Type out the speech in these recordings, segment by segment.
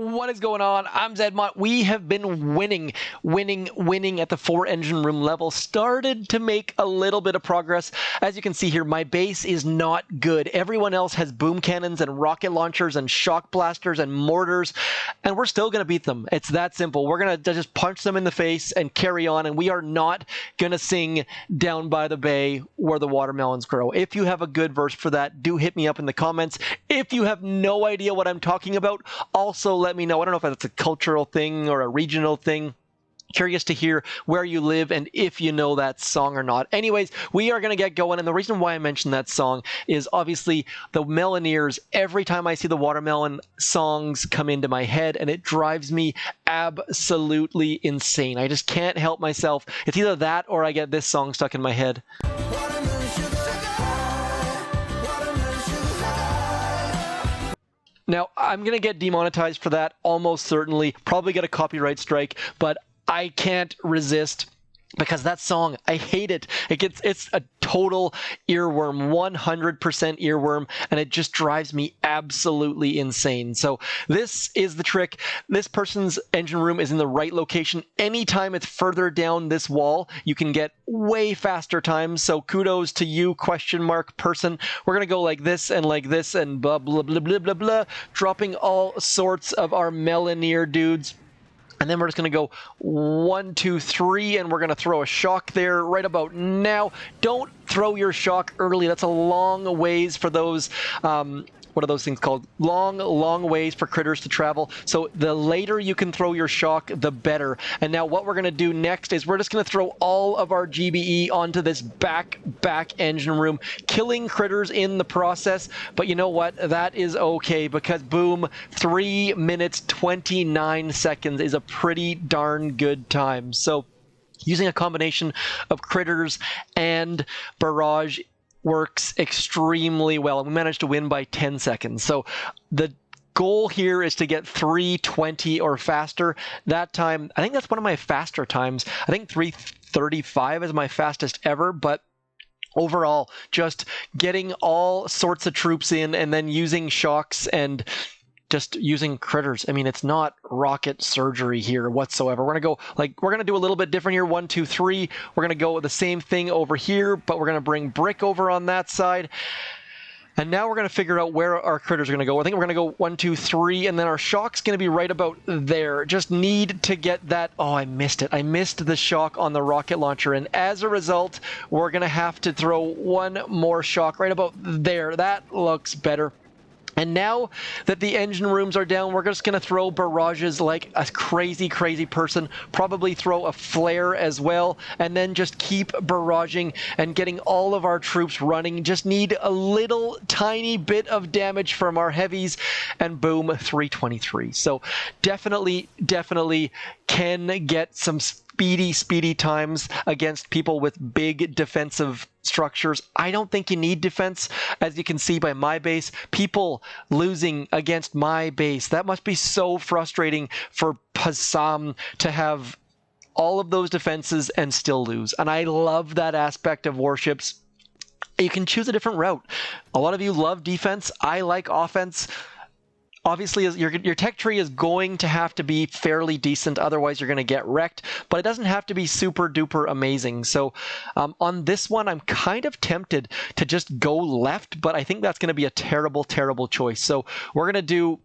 What is going on? I'm ZMOT. We have been winning at the 4-engine room level. Started to make a little bit of progress. As you can see here, my base is not good. Everyone else has boom cannons and rocket launchers and shock blasters and mortars, and we're still going to beat them. It's that simple. We're going to just punch them in the face and carry on, and we are not going to sing Down by the Bay where the watermelons grow. If you have a good verse for that, do hit me up in the comments. If you have no idea what I'm talking about, also let me know. I don't know if that's a cultural thing or a regional thing. Curious to hear where you live and if you know that song or not. Anyways, we are going to get going, and the reason why I mentioned that song is obviously the Meloneers. Every time I see the watermelon songs come into my head, and it drives me absolutely insane. I just can't help myself. It's either that or I get this song stuck in my head. Now, I'm going to get demonetized for that, almost certainly. Probably get a copyright strike, but I can't resist because that song, I hate it. It's a total earworm, 100% earworm, and it just drives me absolutely insane. So this is the trick. This person's engine room is in the right location. Anytime it's further down this wall, you can get way faster times. So kudos to you, question mark person. We're going to go like this and blah, blah, blah, blah, blah, blah, dropping all sorts of our Meloneer dudes. And then we're just going to go 1, 2, 3, and we're going to throw a shock there right about now. Don't throw your shock early. That's a long ways for those, what are those things called? Long ways for critters to travel. So the later you can throw your shock, the better. And now what we're going to do next is we're just going to throw all of our GBE onto this back engine room, killing critters in the process. But you know what? That is okay because boom, 3 minutes, 29 seconds is a pretty darn good time. So using a combination of critters and barrage works extremely well, and we managed to win by 10 seconds. So the goal here is to get 3:20 or faster. That time, I think that's one of my faster times. I think 3:35 is my fastest ever, but overall, just getting all sorts of troops in and then using shocks and just using critters. I mean, it's not rocket surgery here whatsoever. We're going to do a little bit different here. 1, 2, 3. We're going to go with the same thing over here, but we're going to bring brick over on that side. And now we're going to figure out where our critters are going to go. I think we're going to go 1, 2, 3, and then our shock's going to be right about there. Just need to get that. Oh, I missed it. I missed the shock on the rocket launcher, and as a result, we're going to have to throw one more shock right about there. That looks better. And now that the engine rooms are down, we're just going to throw barrages like a crazy person, probably throw a flare as well, and then just keep barraging and getting all of our troops running. Just need a little tiny bit of damage from our heavies, and boom, 323. So definitely can get some speedy times against people with big defensive structures. I don't think you need defense. As you can see by my base, people losing against my base. That must be so frustrating for Passam to have all of those defenses and still lose. And I love that aspect of warships. You can choose a different route. A lot of you love defense. I like offense. Obviously, your tech tree is going to have to be fairly decent, otherwise you're going to get wrecked, but it doesn't have to be super duper amazing. So on this one, I'm kind of tempted to just go left, but I think that's going to be a terrible choice. So we're going to do,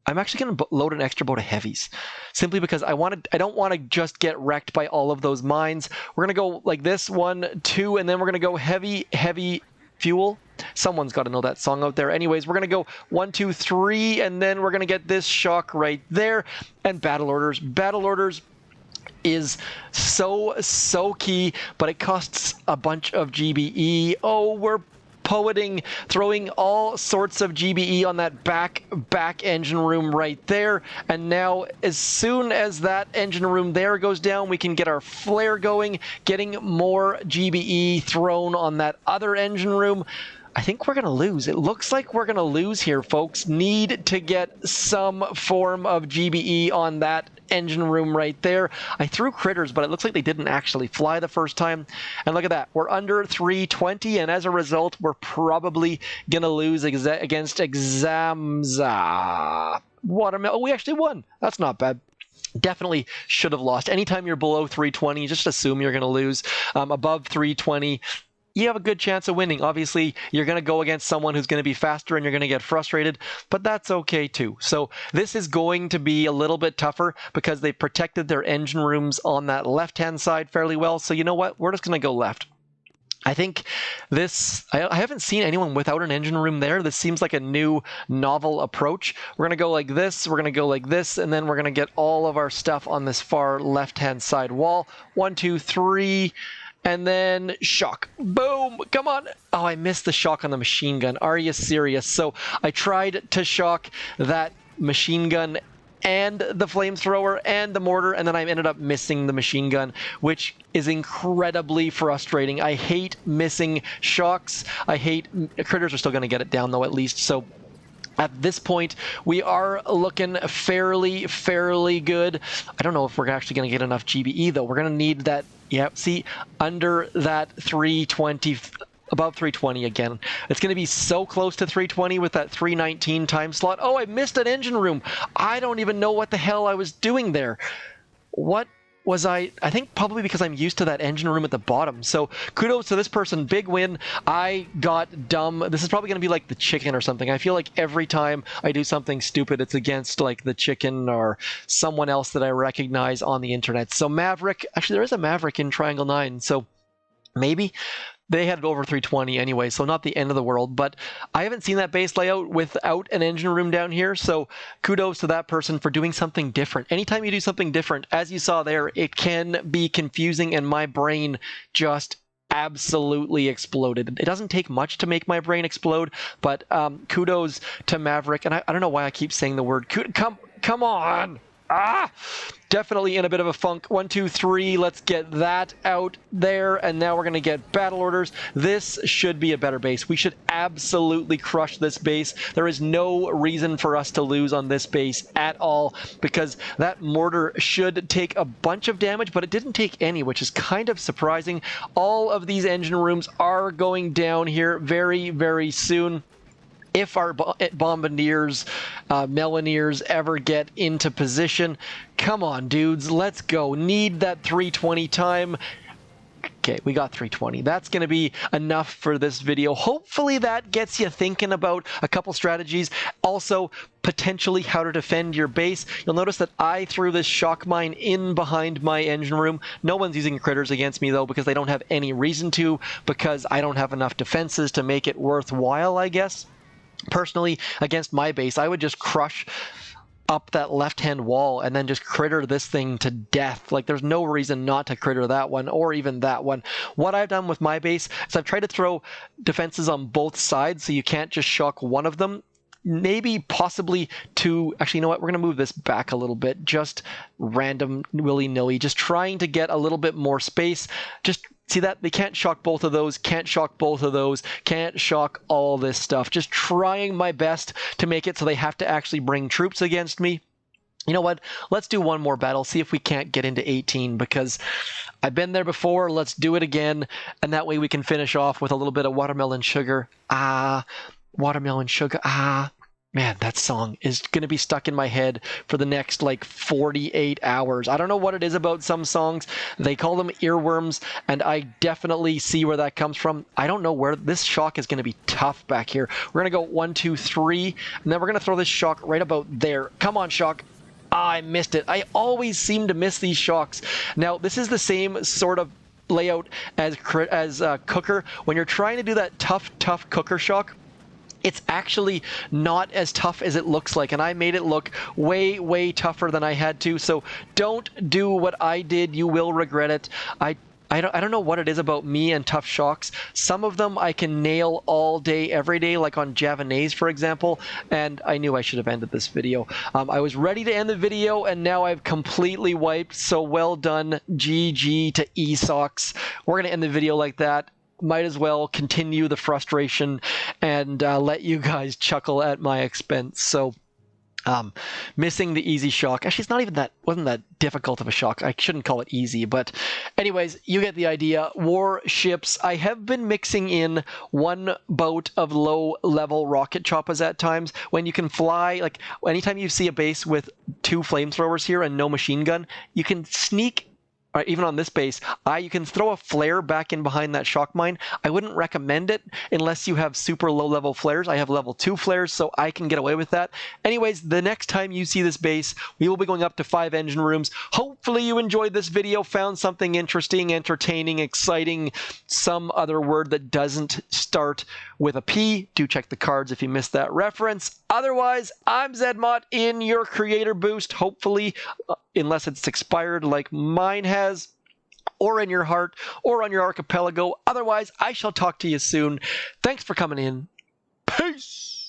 I'm actually going to load an extra boat of heavies, simply because I don't want to just get wrecked by all of those mines. We're going to go like this, 1, 2, and then we're going to go heavy fuel. Someone's got to know that song out there. Anyways, we're going to go 1, 2, 3, and then we're going to get this shock right there. And battle orders. Battle orders is so key, but it costs a bunch of GBE. Oh, we're poeting, throwing all sorts of GBE on that back engine room right there. And now as soon as that engine room there goes down, we can get our flare going, getting more GBE thrown on that other engine room. I think we're going to lose. It looks like we're going to lose here, folks. Need to get some form of GBE on that engine room right there. I threw critters, but it looks like they didn't actually fly the first time. And look at that. We're under 320, and as a result, we're probably going to lose against Examza. watermelon. Oh, we actually won. That's not bad. Definitely should have lost. Anytime you're below 320, just assume you're going to lose. Above 320, you have a good chance of winning. Obviously, you're going to go against someone who's going to be faster and you're going to get frustrated, but that's okay too. So this is going to be a little bit tougher because they protected their engine rooms on that left-hand side fairly well. So you know what? We're just going to go left. I think this, I haven't seen anyone without an engine room there. This seems like a new novel approach. We're going to go like this, we're going to go like this, and then we're going to get all of our stuff on this far left-hand side wall. 1, 2, 3, and then shock. Boom! Come on! Oh, I missed the shock on the machine gun. Are you serious? So I tried to shock that machine gun and the flamethrower and the mortar, and then I ended up missing the machine gun, which is incredibly frustrating. I hate missing shocks. I hate... Critters are still going to get it down, though, at least. So at this point, we are looking fairly good. I don't know if we're actually going to get enough GBE, though. We're going to need that... Yeah, see, under that 320... Above 320 again. It's going to be so close to 320 with that 319 time slot. Oh, I missed an engine room. I don't even know what the hell I was doing there. What was I think probably because I'm used to that engine room at the bottom. So kudos to this person. Big win. I got dumb. This is probably going to be like the chicken or something. I feel like every time I do something stupid, it's against like the chicken or someone else that I recognize on the internet. So Maverick, actually there is a Maverick in Triangle 9. So maybe they had it over 320 anyway, so not the end of the world, but I haven't seen that base layout without an engine room down here, so kudos to that person for doing something different. Anytime you do something different, as you saw there, it can be confusing, and my brain just absolutely exploded. It doesn't take much to make my brain explode, but kudos to Maverick, and I don't know why I keep saying the word come on! Definitely in a bit of a funk. 1, 2, 3. Let's get that out there. And now we're going to get battle orders. This should be a better base. We should absolutely crush this base. There is no reason for us to lose on this base at all because that mortar should take a bunch of damage, but it didn't take any, which is kind of surprising. All of these engine rooms are going down here very soon. If our Bombardiers, Meloniers ever get into position, come on, dudes, let's go. Need that 320 time. Okay, we got 320. That's going to be enough for this video. Hopefully that gets you thinking about a couple strategies. Also, potentially how to defend your base. You'll notice that I threw this shock mine in behind my engine room. No one's using critters against me, though, because they don't have any reason to, because I don't have enough defenses to make it worthwhile, I guess. Personally, against my base, I would just crush up that left-hand wall and then just critter this thing to death. Like, there's no reason not to critter that one or even that one. What I've done with my base is I've tried to throw defenses on both sides so you can't just shock one of them. Maybe possibly to, actually, you know what, we're going to move this back a little bit, just random willy-nilly, just trying to get a little bit more space. Just see that? They can't shock both of those, can't shock both of those, can't shock all this stuff. Just trying my best to make it so they have to actually bring troops against me. You know what? Let's do one more battle, see if we can't get into 18, because I've been there before. Let's do it again, and that way we can finish off with a little bit of watermelon sugar. Watermelon sugar. Man, that song is going to be stuck in my head for the next, like, 48 hours. I don't know what it is about some songs. They call them earworms, and I definitely see where that comes from. I don't know where this shock is going to be tough back here. We're going to go 1, 2, 3, and then we're going to throw this shock right about there. Come on, shock. I missed it. I always seem to miss these shocks. Now, this is the same sort of layout as Cooker. When you're trying to do that tough Cooker shock, it's actually not as tough as it looks like, and I made it look way tougher than I had to. So don't do what I did. You will regret it. I don't know what it is about me and tough shocks. Some of them I can nail all day, every day, like on Javanese, for example, and I knew I should have ended this video. I was ready to end the video, and now I've completely wiped, so well done. GG to eSocks. We're going to end the video like that. Might as well continue the frustration and let you guys chuckle at my expense. So Missing the easy shock. Actually, it's not even wasn't that difficult of a shock. I shouldn't call it easy, but anyways, you get the idea. Warships. I have been mixing in one boat of low-level rocket choppas at times when you can fly. Like anytime you see a base with 2 flamethrowers here and no machine gun, you can sneak. Or even on this base, you can throw a flare back in behind that shock mine. I wouldn't recommend it unless you have super low-level flares. I have level 2 flares, so I can get away with that. Anyways, the next time you see this base, we will be going up to 5 engine rooms. Hopefully you enjoyed this video, found something interesting, entertaining, exciting, some other word that doesn't start with a P. Do check the cards if you missed that reference. Otherwise, I'm ZMOT in your creator boost, hopefully, unless it's expired like mine has, or in your heart, or on your archipelago. Otherwise, I shall talk to you soon. Thanks for coming in. Peace!